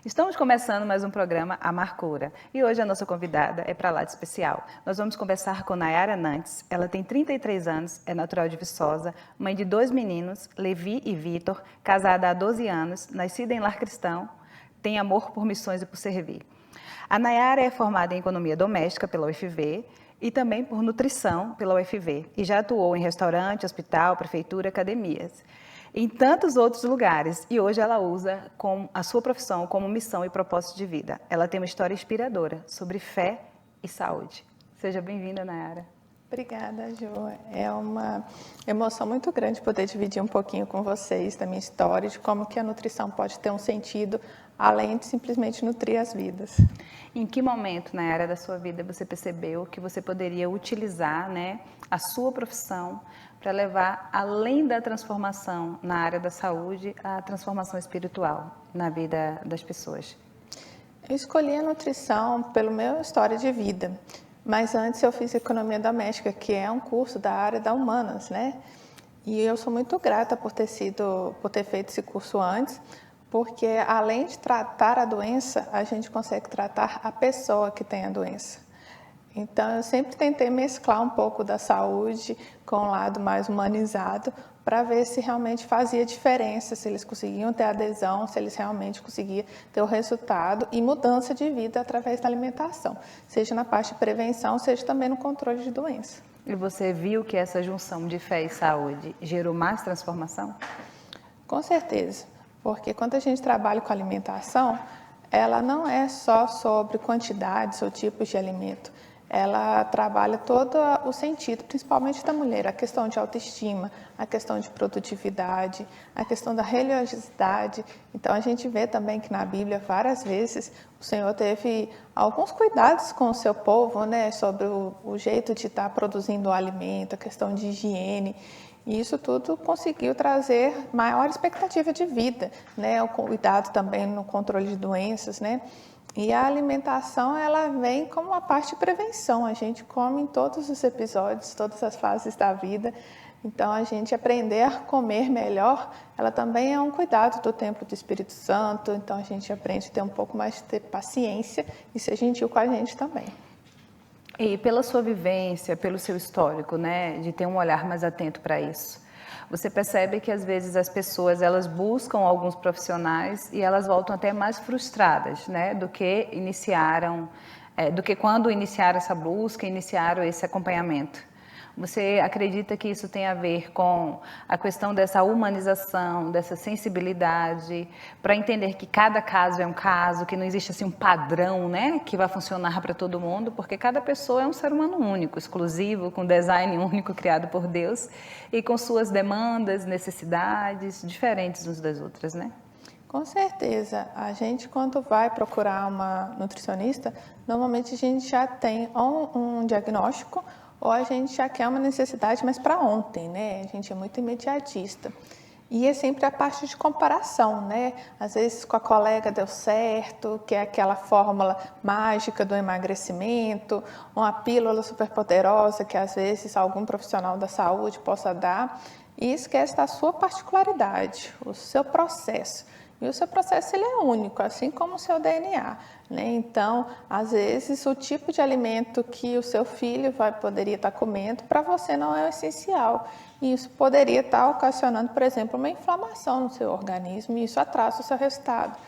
Estamos começando mais um programa Amar Cura e hoje a nossa convidada é para lá de especial. Nós vamos conversar com Nayara Nantes. Ela tem 33 anos, é natural de Viçosa, mãe de 2 meninos, Levi e Vitor, casada há 12 anos, nascida em lar cristão, tem amor por missões e por servir. A Nayara é formada em Economia Doméstica pela UFV e também por Nutrição pela UFV e já atuou em restaurante, hospital, prefeitura, academias, em tantos outros lugares, e hoje ela usa a sua profissão como missão e propósito de vida. Ela tem uma história inspiradora sobre fé e saúde. Seja bem-vinda, Nayara. Obrigada, Jo. É uma emoção muito grande poder dividir um pouquinho com vocês da minha história, de como que a nutrição pode ter um sentido, além de simplesmente nutrir as vidas. Em que momento, Nayara, da sua vida você percebeu que você poderia utilizar, a sua profissão para levar, além da transformação na área da saúde, a transformação espiritual na vida das pessoas? Eu escolhi a nutrição pela minha história de vida, mas antes eu fiz Economia Doméstica, que é um curso da área da humanas, né? E eu sou muito grata por ter feito esse curso antes, porque além de tratar a doença, a gente consegue tratar a pessoa que tem a doença. Então, eu sempre tentei mesclar um pouco da saúde com o lado mais humanizado, para ver se realmente fazia diferença, se eles conseguiam ter adesão, se eles realmente conseguiam ter o resultado e mudança de vida através da alimentação, seja na parte de prevenção, seja também no controle de doença. E você viu que essa junção de fé e saúde gerou mais transformação? Com certeza, porque quando a gente trabalha com alimentação, ela não é só sobre quantidades ou tipos de alimento. Ela trabalha todo o sentido, principalmente da mulher, a questão de autoestima, a questão de produtividade, a questão da religiosidade. Então, a gente vê também que na Bíblia, várias vezes, o Senhor teve alguns cuidados com o seu povo, sobre o jeito de estar produzindo o alimento, a questão de higiene. E isso tudo conseguiu trazer maior expectativa de vida, o cuidado também no controle de doenças, E a alimentação, ela vem como uma parte de prevenção. A gente come em todos os episódios, todas as fases da vida. Então, a gente aprender a comer melhor, ela também é um cuidado do templo do Espírito Santo. Então, a gente aprende a ter um pouco mais de paciência e ser gentil com a gente também. E pela sua vivência, pelo seu histórico, de ter um olhar mais atento para isso, você percebe que às vezes as pessoas elas buscam alguns profissionais e elas voltam até mais frustradas, do que quando iniciaram essa busca, iniciaram esse acompanhamento. Você acredita que isso tem a ver com a questão dessa humanização, dessa sensibilidade, para entender que cada caso é um caso, que não existe assim um padrão, que vai funcionar para todo mundo, porque cada pessoa é um ser humano único, exclusivo, com design único criado por Deus e com suas demandas, necessidades diferentes umas das outras, Com certeza. A gente, quando vai procurar uma nutricionista, normalmente a gente já tem um diagnóstico ou a gente já quer uma necessidade, mas para ontem, A gente é muito imediatista. E é sempre a parte de comparação, Às vezes com a colega deu certo, que é aquela fórmula mágica do emagrecimento, uma pílula superpoderosa que às vezes algum profissional da saúde possa dar, e esquece da sua particularidade, o seu processo. E o seu processo ele é único, assim como o seu DNA, Então, às vezes, o tipo de alimento que o seu filho poderia estar comendo, para você não é o essencial. E isso poderia estar ocasionando, por exemplo, uma inflamação no seu organismo, e isso atrasa o seu resultado.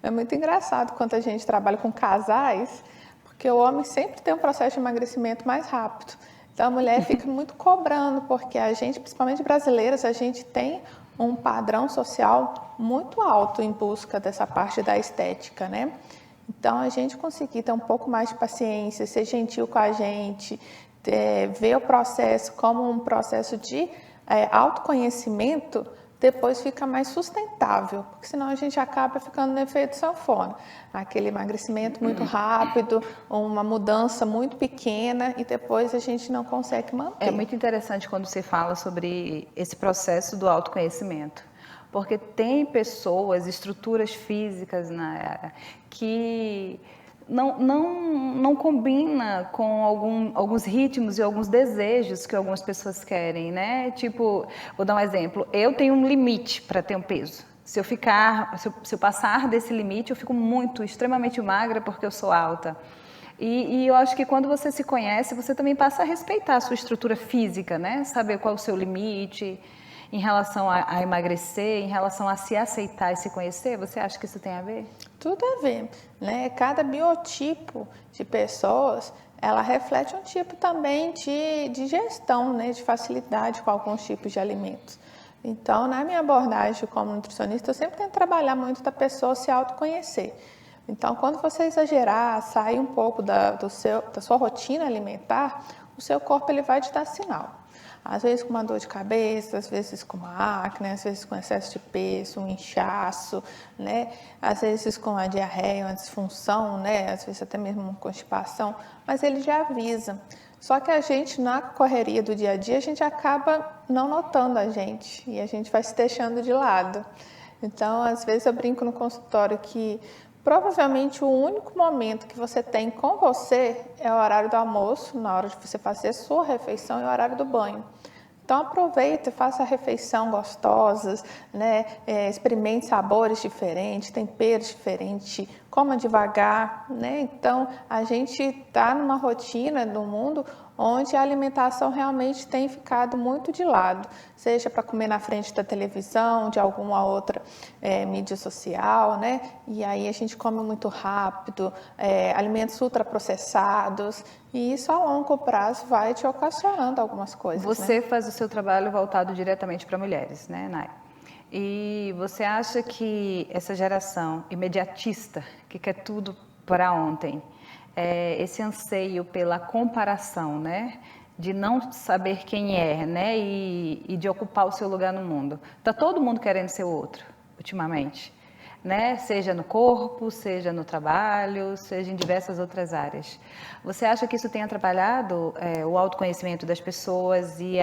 É muito engraçado quando a gente trabalha com casais, porque o homem sempre tem um processo de emagrecimento mais rápido. Então, a mulher fica muito cobrando, porque a gente, principalmente brasileiras, a gente tem um padrão social muito alto em busca dessa parte da estética, Então, a gente conseguir ter um pouco mais de paciência, ser gentil com a gente, ver o processo como um processo de autoconhecimento, depois fica mais sustentável, porque senão a gente acaba ficando no efeito sanfona. Aquele emagrecimento muito rápido, uma mudança muito pequena e depois a gente não consegue manter. É muito interessante quando você fala sobre esse processo do autoconhecimento, porque tem pessoas, estruturas físicas que não combina com alguns ritmos e alguns desejos que algumas pessoas querem, Tipo, vou dar um exemplo, eu tenho um limite para ter um peso. Se eu passar desse limite, eu fico extremamente magra porque eu sou alta. E eu acho que quando você se conhece, você também passa a respeitar a sua estrutura física, né? Saber qual é o seu limite em relação a emagrecer, em relação a se aceitar e se conhecer. Você acha que isso tem a ver? Tudo a ver, né? Cada biotipo de pessoas, ela reflete um tipo também de gestão, né? De facilidade com alguns tipos de alimentos. Então, na minha abordagem como nutricionista, eu sempre tento trabalhar muito da pessoa se autoconhecer. Então, quando você exagerar, sair um pouco da sua rotina alimentar, o seu corpo ele vai te dar sinal. Às vezes com uma dor de cabeça, às vezes com uma acne, às vezes com excesso de peso, um inchaço, né? Às vezes com uma diarreia, uma disfunção, né? Às vezes até mesmo uma constipação, mas ele já avisa. Só que a gente, na correria do dia a dia, a gente acaba não notando a gente e a gente vai se deixando de lado. Então, às vezes eu brinco no consultório que provavelmente o único momento que você tem com você é o horário do almoço, na hora de você fazer a sua refeição, e o horário do banho. Então aproveita, faça a refeição gostosas, né? Experimente sabores diferentes, temperos diferentes, coma devagar, né? Então a gente está numa rotina do mundo onde a alimentação realmente tem ficado muito de lado, seja para comer na frente da televisão, de alguma outra mídia social, né? E aí a gente come muito rápido, alimentos ultraprocessados, e isso a longo prazo vai te ocasionando algumas coisas. Você, né? faz o seu trabalho voltado diretamente para mulheres, né, Nay? E você acha que essa geração imediatista, que quer tudo para ontem, esse anseio pela comparação, né, de não saber quem é, né, e de ocupar o seu lugar no mundo, tá todo mundo querendo ser o outro, ultimamente, né? Seja no corpo, seja no trabalho, seja em diversas outras áreas. Você acha que isso tem atrapalhado o autoconhecimento das pessoas e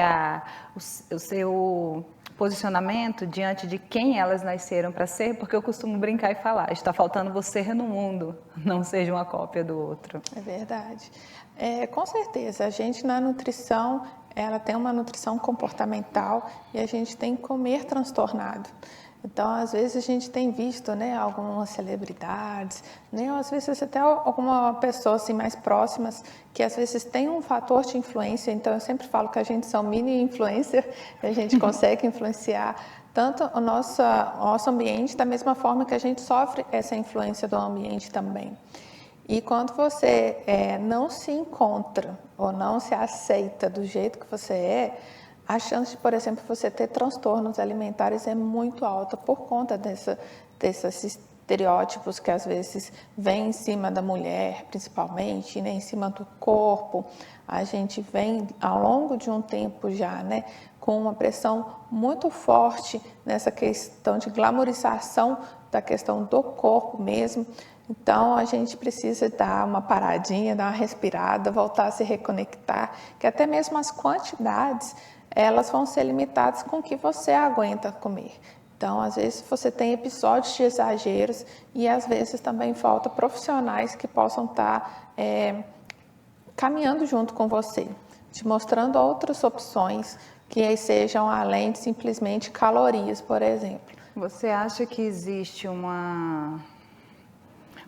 o seu posicionamento diante de quem elas nasceram para ser? Porque eu costumo brincar e falar, está faltando você no mundo, não seja uma cópia do outro. É verdade. Com certeza, a gente na nutrição, ela tem uma nutrição comportamental e a gente tem que comer transtornado. Então, às vezes a gente tem visto, né, algumas celebridades, né, ou às vezes até alguma pessoa assim mais próximas que às vezes tem um fator de influência. Então, eu sempre falo que a gente são mini influencer, a gente consegue influenciar tanto o nosso ambiente da mesma forma que a gente sofre essa influência do ambiente também. E quando você não se encontra ou não se aceita do jeito que você a chance de, por exemplo, você ter transtornos alimentares é muito alta por conta desses estereótipos que às vezes vêm em cima da mulher, principalmente, né, em cima do corpo. A gente vem ao longo de um tempo já, né, com uma pressão muito forte nessa questão de glamorização da questão do corpo mesmo. Então, a gente precisa dar uma paradinha, dar uma respirada, voltar a se reconectar, que até mesmo as quantidades, elas vão ser limitadas com o que você aguenta comer. Então, às vezes, você tem episódios de exageros e, às vezes, também falta profissionais que possam estar caminhando junto com você, te mostrando outras opções que sejam além de simplesmente calorias, por exemplo. Você acha que existe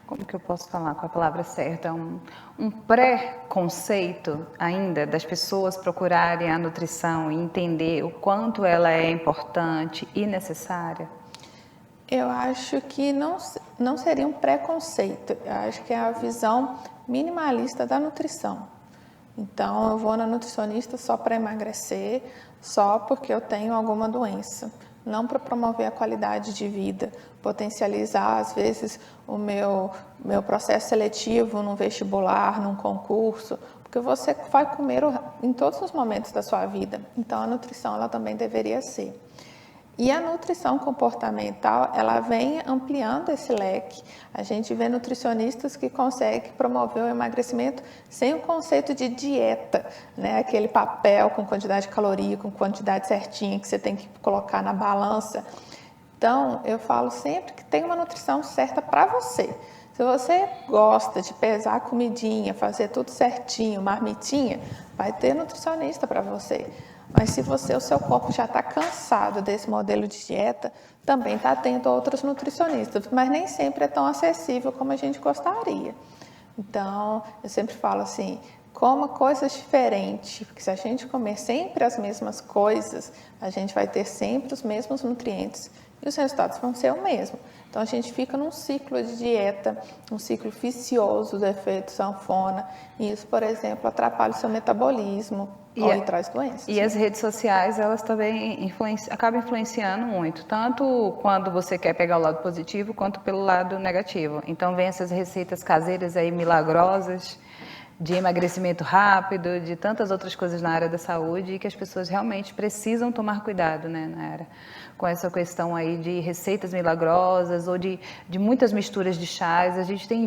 como que eu posso falar com a palavra certa, um pré-conceito ainda das pessoas procurarem a nutrição e entender o quanto ela é importante e necessária? Eu acho que não seria um preconceito, eu acho que é a visão minimalista da nutrição. Então, eu vou na nutricionista só para emagrecer, só porque eu tenho alguma doença, não para promover a qualidade de vida, potencializar, às vezes, o meu processo seletivo no vestibular, num concurso, porque você vai comer em todos os momentos da sua vida. Então, a nutrição ela também deveria ser. E a nutrição comportamental, ela vem ampliando esse leque. A gente vê nutricionistas que conseguem promover o emagrecimento sem o conceito de dieta, né? Aquele papel com quantidade de caloria, com quantidade certinha que você tem que colocar na balança. Então, eu falo sempre que tem uma nutrição certa para você. Se você gosta de pesar a comidinha, fazer tudo certinho, marmitinha, vai ter nutricionista para você. Mas se o seu corpo já está cansado desse modelo de dieta, também está atento a outros nutricionistas, mas nem sempre é tão acessível como a gente gostaria. Então, eu sempre falo assim, coma coisas diferentes, porque se a gente comer sempre as mesmas coisas, a gente vai ter sempre os mesmos nutrientes e os resultados vão ser o mesmo. Então, a gente fica num ciclo de dieta, um ciclo vicioso do efeito sanfona, e isso, por exemplo, atrapalha o seu metabolismo e traz doenças. E as redes sociais, elas também acabam influenciando muito, tanto quando você quer pegar o lado positivo, quanto pelo lado negativo. Então, vem essas receitas caseiras aí, milagrosas, de emagrecimento rápido, de tantas outras coisas na área da saúde, e que as pessoas realmente precisam tomar cuidado, né, Nayara, com essa questão aí de receitas milagrosas ou de muitas misturas de chás. A gente tem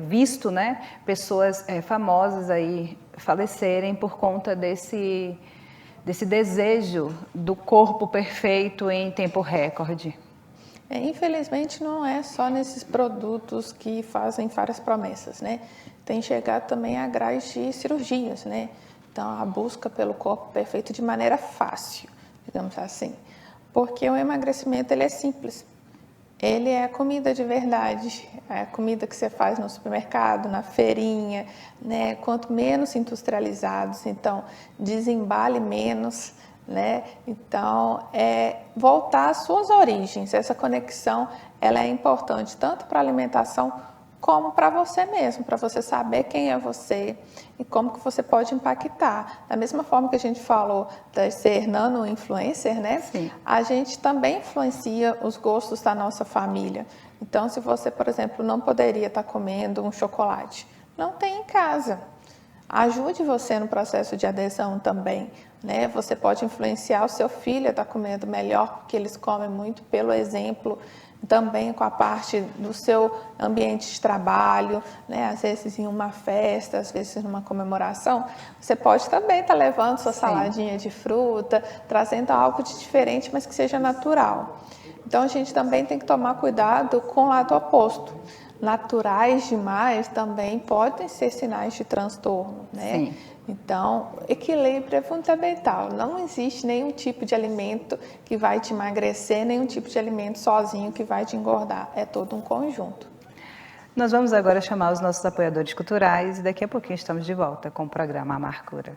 visto, né, pessoas famosas aí falecerem por conta desse desejo do corpo perfeito em tempo recorde. Infelizmente, não é só nesses produtos que fazem várias promessas, né? Tem chegado também a grade de cirurgias, né? Então, a busca pelo corpo perfeito de maneira fácil, digamos assim. Porque o emagrecimento, ele é simples. Ele é comida de verdade, é a comida que você faz no supermercado, na feirinha, né? Quanto menos industrializados, então, desembale menos, né? Então, voltar às suas origens. Essa conexão, ela é importante tanto para a alimentação como para você mesmo, para você saber quem é você e como que você pode impactar. Da mesma forma que a gente falou de ser nano-influencer, né? Sim. A gente também influencia os gostos da nossa família. Então, se você, por exemplo, não poderia estar comendo um chocolate, não tem em casa. Ajude você no processo de adesão também, né? Você pode influenciar o seu filho a estar comendo melhor, porque eles comem muito pelo exemplo, também com a parte do seu ambiente de trabalho, né? Às vezes em uma festa, às vezes numa comemoração, você pode também estar levando sua saladinha de fruta, trazendo algo de diferente, mas que seja natural. Então, a gente também tem que tomar cuidado com o lado oposto. Naturais demais também podem ser sinais de transtorno, né? Sim. Então, equilíbrio é fundamental. Não existe nenhum tipo de alimento que vai te emagrecer, nenhum tipo de alimento sozinho que vai te engordar. É todo um conjunto. Nós vamos agora chamar os nossos apoiadores culturais e daqui a pouquinho estamos de volta com o programa Amarcura.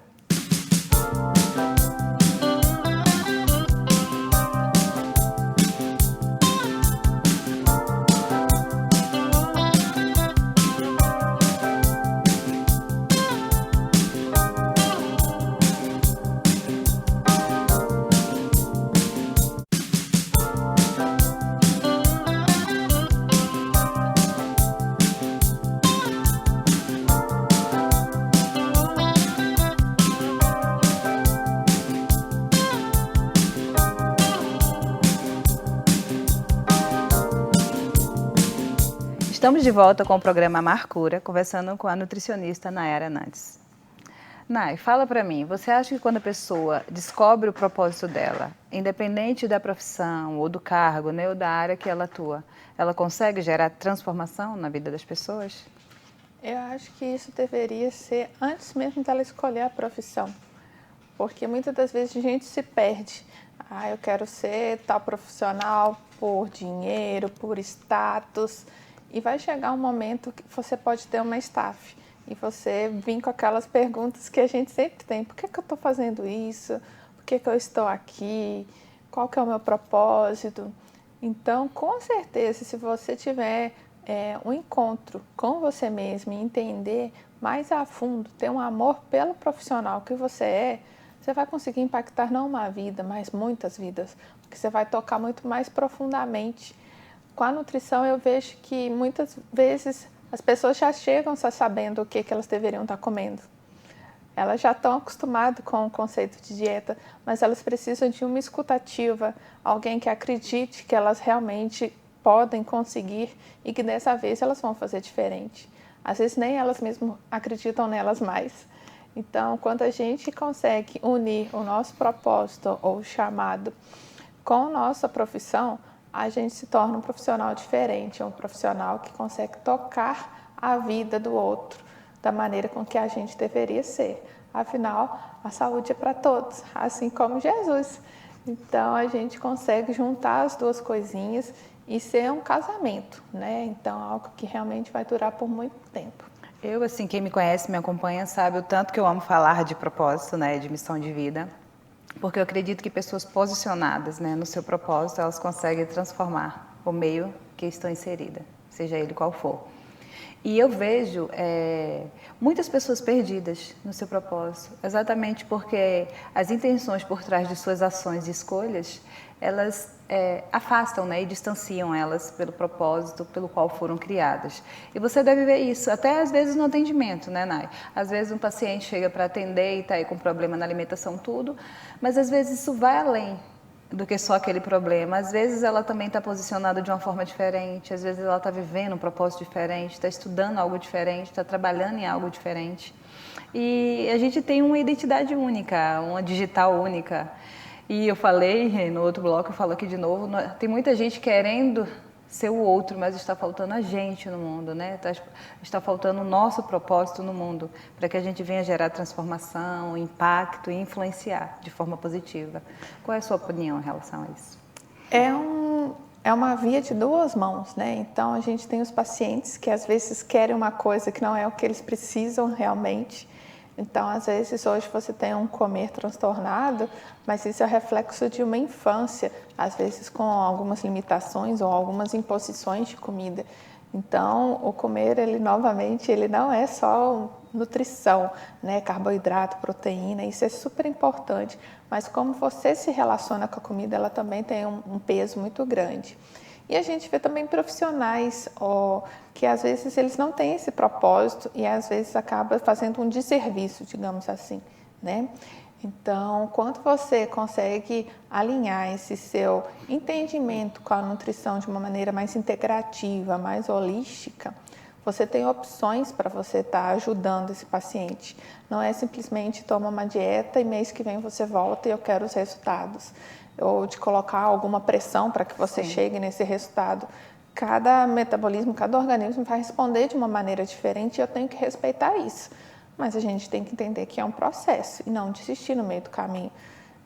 Estamos de volta com o programa Amarcura, conversando com a nutricionista Nayara Nantes. Nay, fala para mim, você acha que quando a pessoa descobre o propósito dela, independente da profissão ou do cargo, né, ou da área que ela atua, ela consegue gerar transformação na vida das pessoas? Eu acho que isso deveria ser antes mesmo dela escolher a profissão, porque muitas das vezes a gente se perde. Eu quero ser tal profissional por dinheiro, por status, e vai chegar um momento que você pode ter uma estafe e você vir com aquelas perguntas que a gente sempre tem. Por que eu estou fazendo isso? Por que eu estou aqui? Qual que é o meu propósito? Então, com certeza, se você tiver um encontro com você mesmo e entender mais a fundo, ter um amor pelo profissional que você vai conseguir impactar não uma vida, mas muitas vidas, porque você vai tocar muito mais profundamente. Com a nutrição, eu vejo que muitas vezes as pessoas já chegam sabendo o que elas deveriam estar comendo. Elas já estão acostumadas com o conceito de dieta, mas elas precisam de uma escutativa, alguém que acredite que elas realmente podem conseguir e que dessa vez elas vão fazer diferente. Às vezes nem elas mesmas acreditam nelas mais. Então, quando a gente consegue unir o nosso propósito ou chamado com a nossa profissão, a gente se torna um profissional diferente, um profissional que consegue tocar a vida do outro da maneira com que a gente deveria ser. Afinal, a saúde é para todos, assim como Jesus. Então, a gente consegue juntar as duas coisinhas e ser um casamento, né? Então, algo que realmente vai durar por muito tempo. Eu, assim, quem me conhece, me acompanha, sabe o tanto que eu amo falar de propósito, né, de missão de vida, porque eu acredito que pessoas posicionadas, né, no seu propósito, elas conseguem transformar o meio que estão inseridas, seja ele qual for. E eu vejo muitas pessoas perdidas no seu propósito, exatamente porque as intenções por trás de suas ações e escolhas, elas afastam, né, e distanciam elas pelo propósito pelo qual foram criadas. E você deve ver isso, até às vezes no atendimento, né, Nay? Às vezes um paciente chega para atender e está aí com problema na alimentação, tudo, mas às vezes isso vai além do que só aquele problema. Às vezes ela também está posicionada de uma forma diferente, às vezes ela está vivendo um propósito diferente, está estudando algo diferente, está trabalhando em algo diferente. E a gente tem uma identidade única, uma digital única. E eu falei no outro bloco, eu falo aqui de novo, tem muita gente querendo ser o outro, mas está faltando a gente no mundo, né? Está faltando o nosso propósito no mundo, para que a gente venha gerar transformação, impacto e influenciar de forma positiva. Qual é a sua opinião em relação a isso? É uma via de duas mãos, né? Então, a gente tem os pacientes que às vezes querem uma coisa que não é o que eles precisam realmente. Então, às vezes, hoje você tem um comer transtornado, mas isso é reflexo de uma infância, às vezes com algumas limitações ou algumas imposições de comida. Então, o comer, ele novamente, ele não é só nutrição, né? Carboidrato, proteína, isso é super importante. Mas como você se relaciona com a comida, ela também tem um peso muito grande. E a gente vê também profissionais que às vezes eles não têm esse propósito e às vezes acaba fazendo um desserviço, digamos assim, né? Então, quando você consegue alinhar esse seu entendimento com a nutrição de uma maneira mais integrativa, mais holística, você tem opções para você estar ajudando esse paciente. Não é simplesmente toma uma dieta e mês que vem você volta e eu quero os resultados. Ou de colocar alguma pressão para que você chegue nesse resultado. Cada metabolismo, cada organismo vai responder de uma maneira diferente e eu tenho que respeitar isso. Mas a gente tem que entender que é um processo e não desistir no meio do caminho.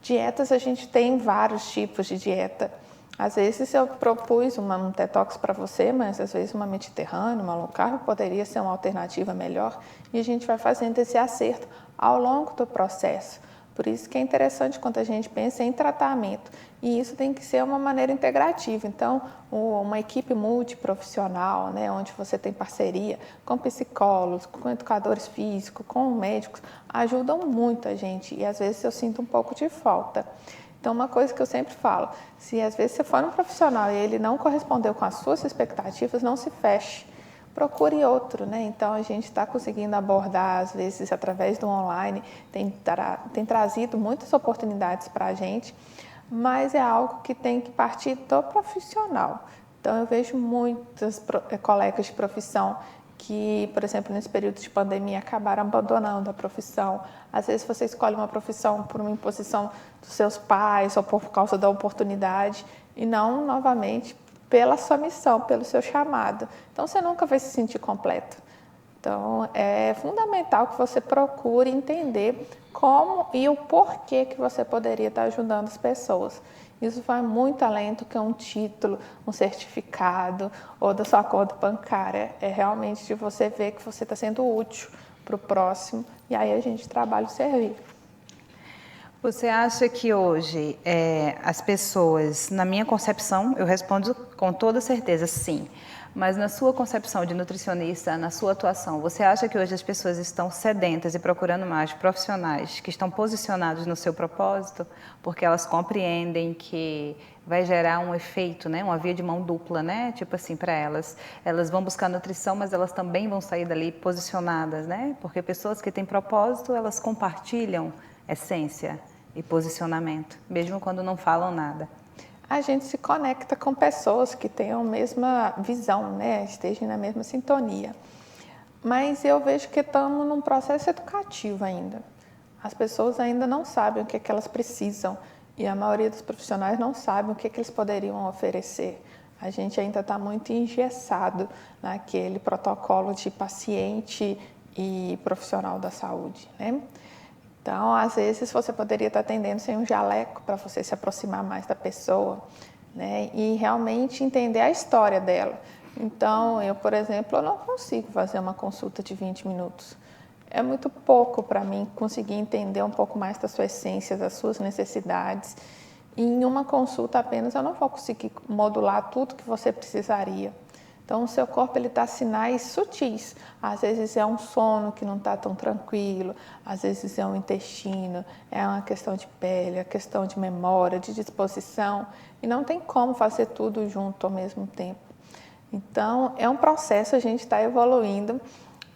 Dietas, a gente tem vários tipos de dieta. Às vezes eu propus um detox para você, mas às vezes uma mediterrânea, uma low carb poderia ser uma alternativa melhor. E a gente vai fazendo esse acerto ao longo do processo. Por isso que é interessante quando a gente pensa em tratamento. E isso tem que ser uma maneira integrativa. Então, uma equipe multiprofissional, né, onde você tem parceria com psicólogos, com educadores físicos, com médicos, ajudam muito a gente. E às vezes eu sinto um pouco de falta. Então, uma coisa que eu sempre falo, se às vezes você for um profissional e ele não correspondeu com as suas expectativas, não se feche. Procure outro, né? Então, a gente está conseguindo abordar, às vezes, através do online, tem trazido muitas oportunidades para a gente, mas é algo que tem que partir do profissional. Então, eu vejo muitas colegas de profissão que, por exemplo, nesse período de pandemia, acabaram abandonando a profissão. Às vezes, você escolhe uma profissão por uma imposição dos seus pais ou por causa da oportunidade e não, novamente, pela sua missão, pelo seu chamado. Então, você nunca vai se sentir completo. Então, é fundamental que você procure entender como e o porquê que você poderia estar ajudando as pessoas. Isso vai muito além do que um título, um certificado ou da sua conta bancária. É realmente de você ver que você está sendo útil para o próximo e aí a gente trabalha o servir. Você acha que hoje as pessoas, na minha concepção, eu respondo com toda certeza sim, mas na sua concepção de nutricionista, na sua atuação, você acha que hoje as pessoas estão sedentas e procurando mais profissionais que estão posicionados no seu propósito, porque elas compreendem que vai gerar um efeito, né, uma via de mão dupla, né, tipo assim, para elas. Elas vão buscar nutrição, mas elas também vão sair dali posicionadas, né, porque pessoas que têm propósito, elas compartilham essência e posicionamento, mesmo quando não falam nada. A gente se conecta com pessoas que tenham a mesma visão, né? Estejam na mesma sintonia. Mas eu vejo que estamos num processo educativo ainda. As pessoas ainda não sabem o que é que elas precisam e a maioria dos profissionais não sabem o que é que eles poderiam oferecer. A gente ainda está muito engessado naquele protocolo de paciente e profissional da saúde, né? Então, às vezes, você poderia estar atendendo sem um jaleco para você se aproximar mais da pessoa, né? E realmente entender a história dela. Então, eu, por exemplo, eu não consigo fazer uma consulta de 20 minutos. É muito pouco para mim conseguir entender um pouco mais da sua essência, das suas necessidades. E em uma consulta apenas eu não vou conseguir modular tudo que você precisaria. Então, o seu corpo ele dá sinais sutis. Às vezes é um sono que não está tão tranquilo, às vezes é um intestino, é uma questão de pele, é questão de memória, de disposição. E não tem como fazer tudo junto ao mesmo tempo. Então, é um processo, a gente está evoluindo,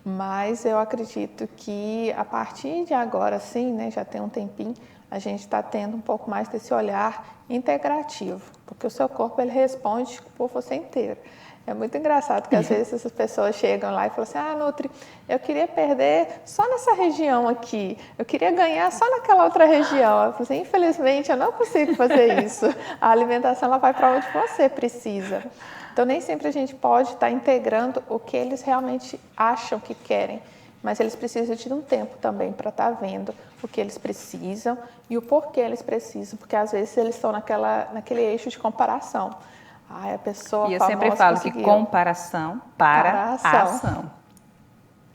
mas eu acredito que a partir de agora, sim, né, já tem um tempinho, a gente está tendo um pouco mais desse olhar integrativo, porque o seu corpo ele responde por você inteiro. É muito engraçado que às vezes essas pessoas chegam lá e falam assim, ah, Nutri, eu queria perder só nessa região aqui, eu queria ganhar só naquela outra região. Eu falo assim, infelizmente eu não consigo fazer isso, a alimentação ela vai para onde você precisa. Então nem sempre a gente pode estar integrando o que eles realmente acham que querem, mas eles precisam de um tempo também para estar vendo o que eles precisam e o porquê eles precisam, porque às vezes eles estão naquele eixo de comparação. A pessoa e eu famosa sempre falo conseguiu. que comparação para a ação. ação.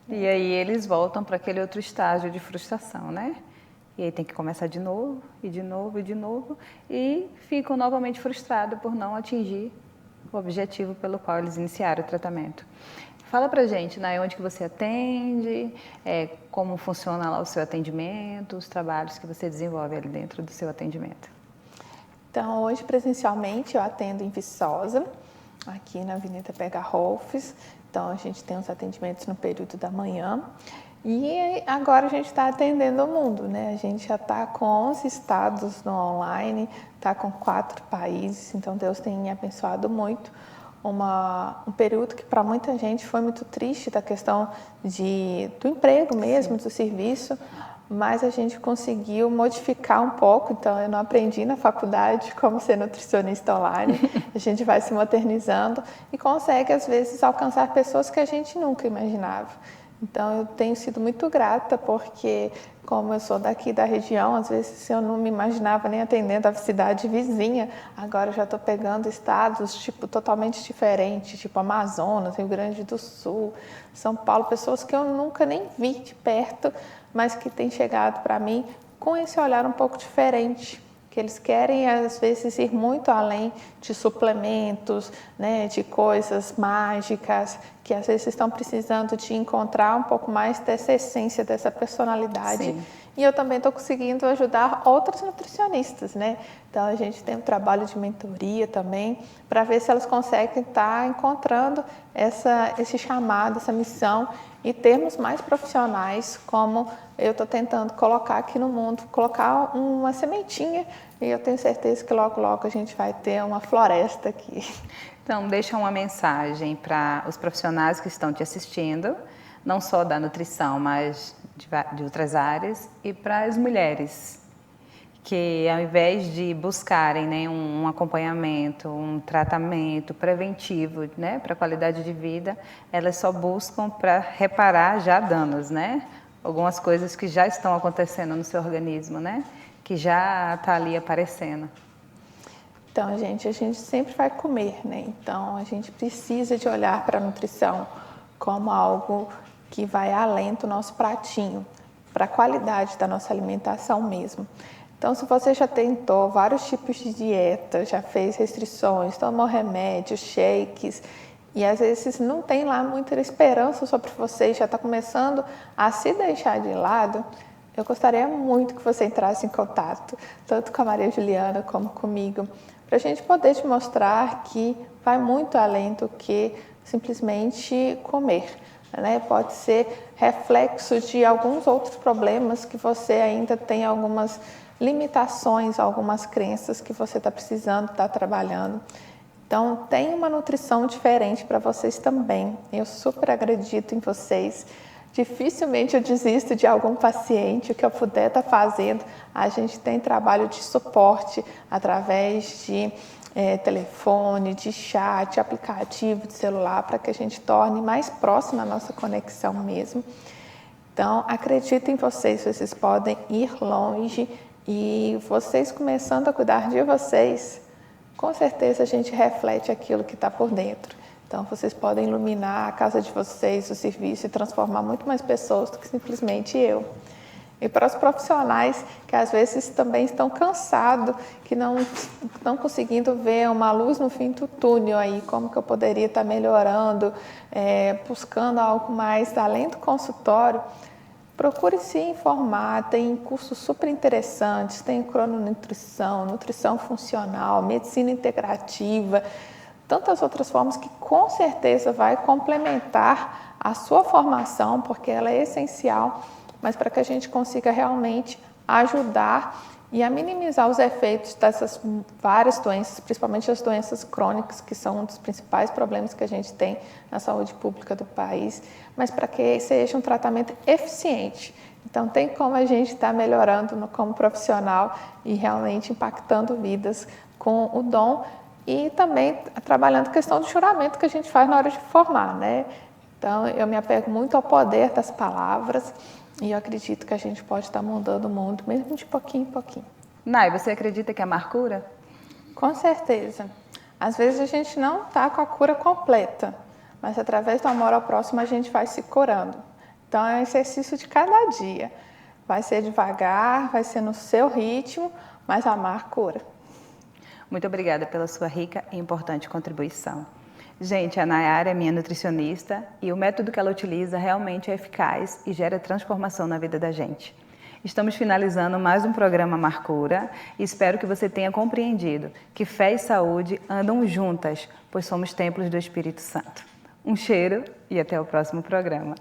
E aí eles voltam para aquele outro estágio de frustração, né? E aí tem que começar de novo, e de novo, e de novo, e ficam novamente frustrados por não atingir o objetivo pelo qual eles iniciaram o tratamento. Fala pra gente, né, onde que você atende, como funciona lá o seu atendimento, os trabalhos que você desenvolve ali dentro do seu atendimento. Então, hoje presencialmente eu atendo em Viçosa, aqui na Avenida Pega Rolfes. Então, a gente tem os atendimentos no período da manhã. E agora a gente está atendendo o mundo, né? A gente já está com 11 estados no online, está com 4 países, então Deus tem abençoado muito. Um período que para muita gente foi muito triste, da questão do emprego mesmo, do serviço, mas a gente conseguiu modificar um pouco, então eu não aprendi na faculdade como ser nutricionista online, a gente vai se modernizando e consegue às vezes alcançar pessoas que a gente nunca imaginava. Então eu tenho sido muito grata porque, como eu sou daqui da região, às vezes eu não me imaginava nem atendendo a cidade vizinha, agora eu já estou pegando estados tipo totalmente diferentes, tipo Amazonas, Rio Grande do Sul, São Paulo, pessoas que eu nunca nem vi de perto, mas que têm chegado para mim com esse olhar um pouco diferente, que eles querem às vezes ir muito além de suplementos, né, de coisas mágicas, que às vezes estão precisando de encontrar um pouco mais dessa essência, dessa personalidade. Sim. E eu também estou conseguindo ajudar outros nutricionistas, né? Então a gente tem um trabalho de mentoria também, para ver se elas conseguem estar encontrando esse chamado, essa missão e termos mais profissionais, como eu estou tentando colocar aqui no mundo, colocar uma sementinha, e eu tenho certeza que logo, logo a gente vai ter uma floresta aqui. Então, deixa uma mensagem para os profissionais que estão te assistindo, não só da nutrição, mas de outras áreas, e para as mulheres, que ao invés de buscarem, né, um acompanhamento, um tratamento preventivo, né, para a qualidade de vida, elas só buscam para reparar já danos, né? Algumas coisas que já estão acontecendo no seu organismo, né? Que já está ali aparecendo. Então, a gente sempre vai comer, né? Então, a gente precisa de olhar para a nutrição como algo que vai além do nosso pratinho, para a qualidade da nossa alimentação mesmo. Então, se você já tentou vários tipos de dieta, já fez restrições, tomou remédios, shakes, e às vezes não tem lá muita esperança sobre você e já está começando a se deixar de lado, eu gostaria muito que você entrasse em contato, tanto com a Maria Juliana como comigo, para a gente poder te mostrar que vai muito além do que simplesmente comer, né? Pode ser reflexo de alguns outros problemas que você ainda tem algumas limitações, algumas crenças que você está precisando estar trabalhando. Então, tem uma nutrição diferente para vocês também. Eu super acredito em vocês. Dificilmente eu desisto de algum paciente, o que eu puder estar fazendo. A gente tem trabalho de suporte através de telefone, de chat, aplicativo de celular, para que a gente torne mais próxima a nossa conexão mesmo. Então, acredito em vocês, vocês podem ir longe e vocês começando a cuidar de vocês, com certeza a gente reflete aquilo que está por dentro. Então, vocês podem iluminar a casa de vocês, o serviço e transformar muito mais pessoas do que simplesmente eu. E para os profissionais que às vezes também estão cansados, que não estão conseguindo ver uma luz no fim do túnel aí, como que eu poderia estar melhorando, buscando algo mais além do consultório, procure se informar, tem cursos super interessantes, tem crononutrição, nutrição funcional, medicina integrativa, tantas outras formas que com certeza vai complementar a sua formação, porque ela é essencial, mas para que a gente consiga realmente ajudar e a minimizar os efeitos dessas várias doenças, principalmente as doenças crônicas, que são um dos principais problemas que a gente tem na saúde pública do país, mas para que seja um tratamento eficiente. Então, tem como a gente estar melhorando como profissional e realmente impactando vidas com o dom e também trabalhando a questão do juramento que a gente faz na hora de formar, né? Então, eu me apego muito ao poder das palavras e eu acredito que a gente pode estar mudando o mundo, mesmo de pouquinho em pouquinho. Nai, você acredita que a Mar cura? Com certeza. Às vezes a gente não está com a cura completa, mas através do amor ao próximo a gente vai se curando. Então é um exercício de cada dia. Vai ser devagar, vai ser no seu ritmo, mas a Mar cura. Muito obrigada pela sua rica e importante contribuição. Gente, a Nayara é minha nutricionista e o método que ela utiliza realmente é eficaz e gera transformação na vida da gente. Estamos finalizando mais um programa Mar Cura e espero que você tenha compreendido que fé e saúde andam juntas, pois somos templos do Espírito Santo. Um cheiro e até o próximo programa.